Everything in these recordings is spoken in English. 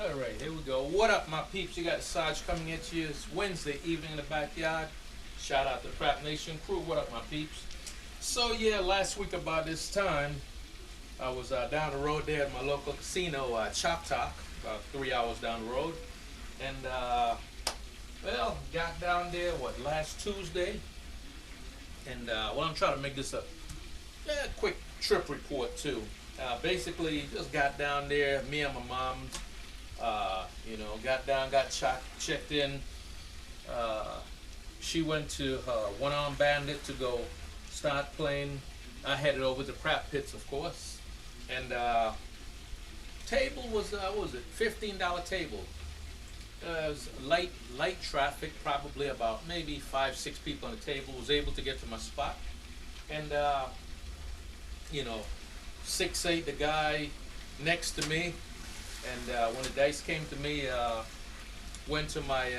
All right, here we go. What up, my peeps? You got Sarge coming at you. It's Wednesday evening in the backyard. Shout out to the Crap Nation crew. What up, my peeps? So yeah, last week about this time, I was down the road there at my local casino, Choctaw, about 3 hours down the road, and well, got down there last Tuesday, and well, I'm trying to make this a quick trip report too. Basically, just got down there, me and my mom. Got down, got checked in. She went to her one-arm bandit to go start playing. I headed over to Crap Pits, of course, and table was what was it, $15 table. It was light traffic, probably about maybe 5-6 people on the table. Was able to get to my spot, and 6'8", the guy next to me. And when the dice came to me, went to my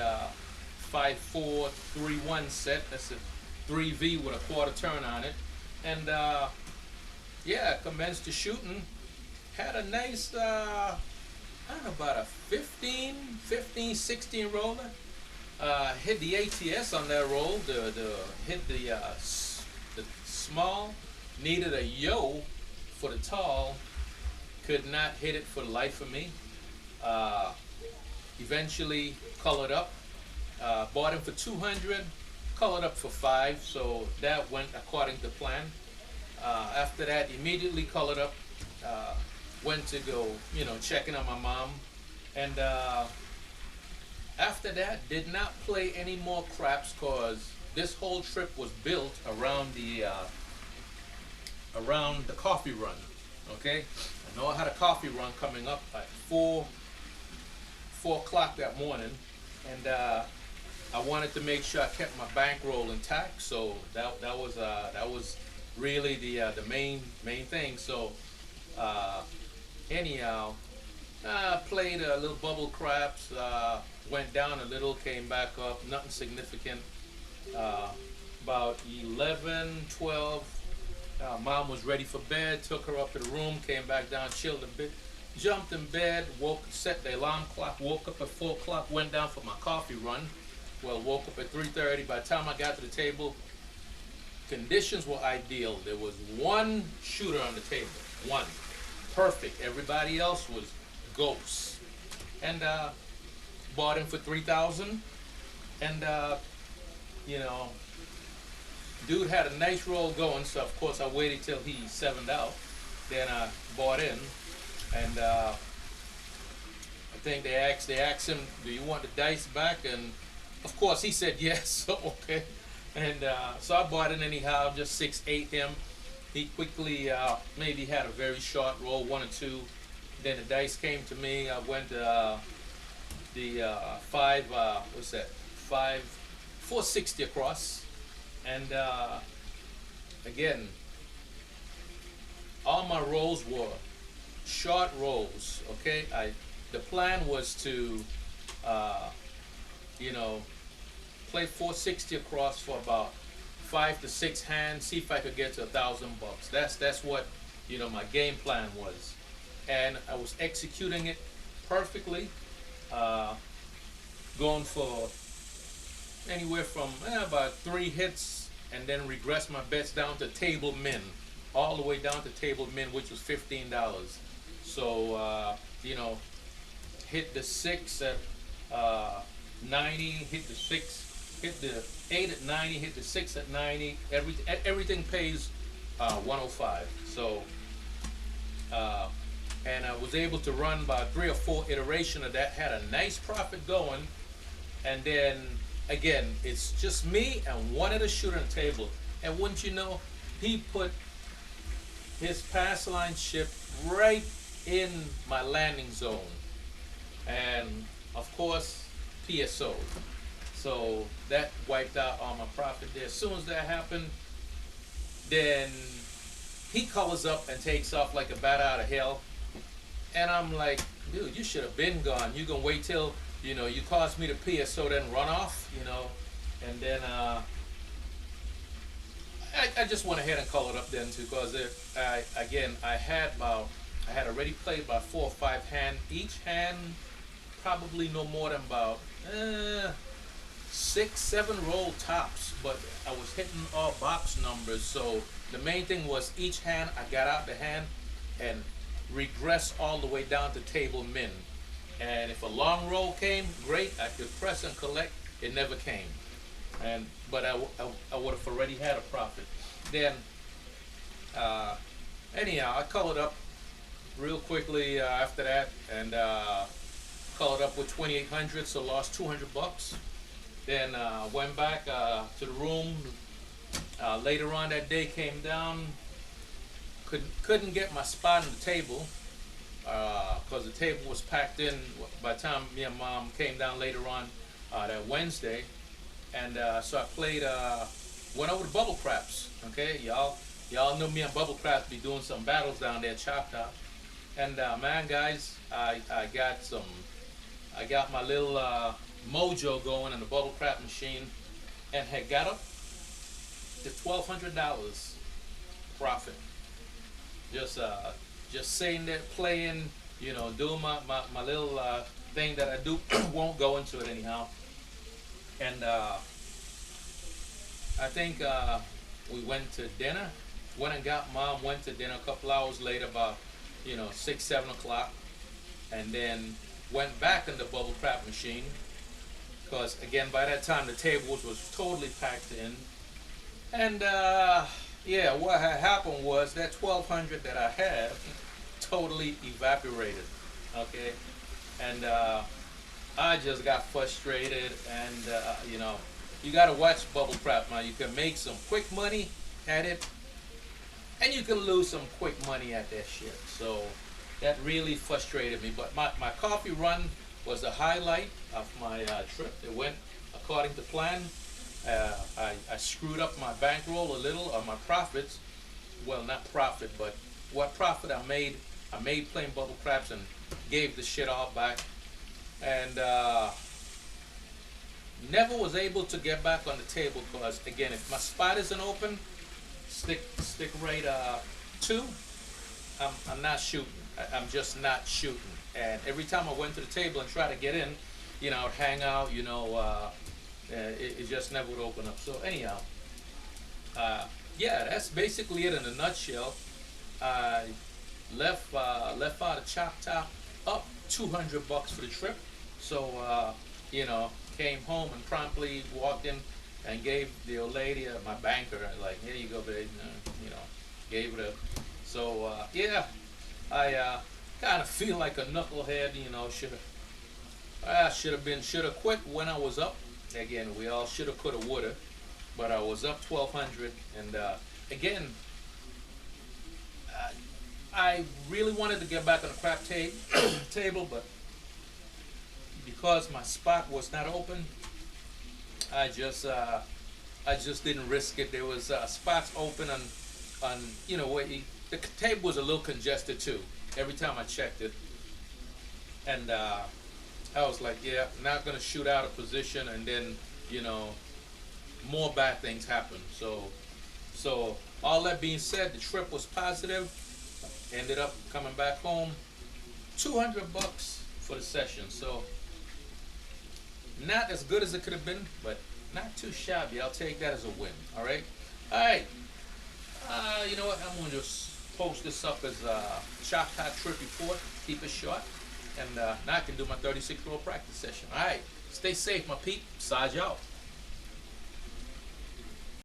5-4, 3-1 set. That's a 3V with a quarter turn on it. And commenced the shooting. Had a nice, I don't know, about a 15, 16 roller. Hit the ATS on that roll. Hit the small. Needed a yo for the tall. Could not hit it for the life of me. Eventually colored up. Bought him for 200, colored up for 5, so that went according to plan. After that, immediately colored up. Went to go, checking on my mom, and after that, did not play any more craps because this whole trip was built around the coffee run. Okay. I know I had a coffee run coming up at 4 o'clock that morning, and I wanted to make sure I kept my bankroll intact. So that was really the main thing. So anyhow, played a little bubble craps, went down a little, came back up, nothing significant. About 11, 12. Mom was ready for bed, took her up to the room, came back down, chilled a bit, jumped in bed, set the alarm clock, woke up at 4 o'clock, went down for my coffee run. Well, woke up at 3:30. By the time I got to the table, conditions were ideal. There was one shooter on the table, one. Perfect. Everybody else was ghosts. And bought him for $3,000. And, dude had a nice roll going, so of course I waited till he 7'd out. Then I bought in, and I think they asked him, "Do you want the dice back?" And of course he said yes. So okay, and so I bought it anyhow, just 6-8 him. He quickly maybe had a very short roll, 1 or 2. Then the dice came to me. I went the 460 across. And again, all my rolls were short rolls. Okay, the plan was to, play 460 across for about 5 to 6 hands. See if I could get to $1,000. That's what my game plan was, and I was executing it perfectly. Going for anywhere from about 3 hits, and then regress my bets down to table min, all the way down to table min, which was $15. So hit the 6 at 90, hit the 6, hit the 8 at 90, hit the 6 at 90. Everything pays 105. So and I was able to run about 3 or 4 iterations of that. Had a nice profit going, and then again, it's just me and one other shooter on the table. And wouldn't you know, he put his pass line chip right in my landing zone. And of course, PSO. So that wiped out all my profit there. As soon as that happened, then he colors up and takes off like a bat out of hell. And I'm like, dude, you should have been gone. You're going to wait till you caused me to PSO, then run off, and then I just went ahead and colored up then too, because I had already played about 4 or 5 hand. Each hand probably no more than about 6, 7 roll tops, but I was hitting all box numbers. So the main thing was each hand I got out the hand and regress all the way down to table min. And if a long roll came, great, I could press and collect. It never came, but I would have already had a profit. Then anyhow, I colored up real quickly after that, and colored up with 2,800, so lost 200 bucks. Then went back to the room. Later on that day, came down. Couldn't get my spot on the table because the table was packed in by the time me and Mom came down later on that Wednesday. And so I played, went over to Bubble Craps. Okay, y'all know me and Bubble Craps be doing some battles down there at Choctaw. And man, guys, I got my little mojo going in the Bubble Crap machine, and had got up to $1,200 profit. Just sitting there playing, doing my little thing that I do. Won't go into it anyhow. And I think we went to dinner. Went and got Mom, went to dinner a couple hours later, about 6, 7 o'clock, and then went back in the Bubble Crap machine, because again by that time the tables was totally packed in. And yeah, what had happened was that 1,200 that I had totally evaporated. Okay, and I just got frustrated, and you gotta watch Bubble Crap, man. You can make some quick money at it, and you can lose some quick money at that shit. So that really frustrated me. But my coffee run was the highlight of my trip. It went according to plan. I screwed up my bankroll a little, or my profits. Well, not profit, but what profit I made playing Bubble Craps, and gave the shit all back. And never was able to get back on the table, because again, if my spot isn't open, stick rate 2, I'm not shooting. I'm just not shooting. And every time I went to the table and tried to get in, I'd hang out, it just never would open up. So anyhow, yeah, that's basically it in a nutshell. I left out of Choctaw up 200 bucks for the trip. So came home and promptly walked in and gave the old lady, my banker, like, here you go, babe, gave it a. So yeah, I kind of feel like a knucklehead. Should have quit when I was up. Again, we all shoulda, coulda, woulda, but I was up 1,200, and again, I really wanted to get back on the crap table, but because my spot was not open, I just didn't risk it. There was spots open on where the table was a little congested too. Every time I checked it, and I was like, yeah, not gonna shoot out of position, and then more bad things happen. So all that being said, the trip was positive. Ended up coming back home, 200 bucks for the session. So not as good as it could have been, but not too shabby. I'll take that as a win. All right. You know what? I'm gonna just post this up as a Choctaw trip report. Keep it short, and now I can do my 36-roll practice session. All right. Stay safe, my peep. Sarge out.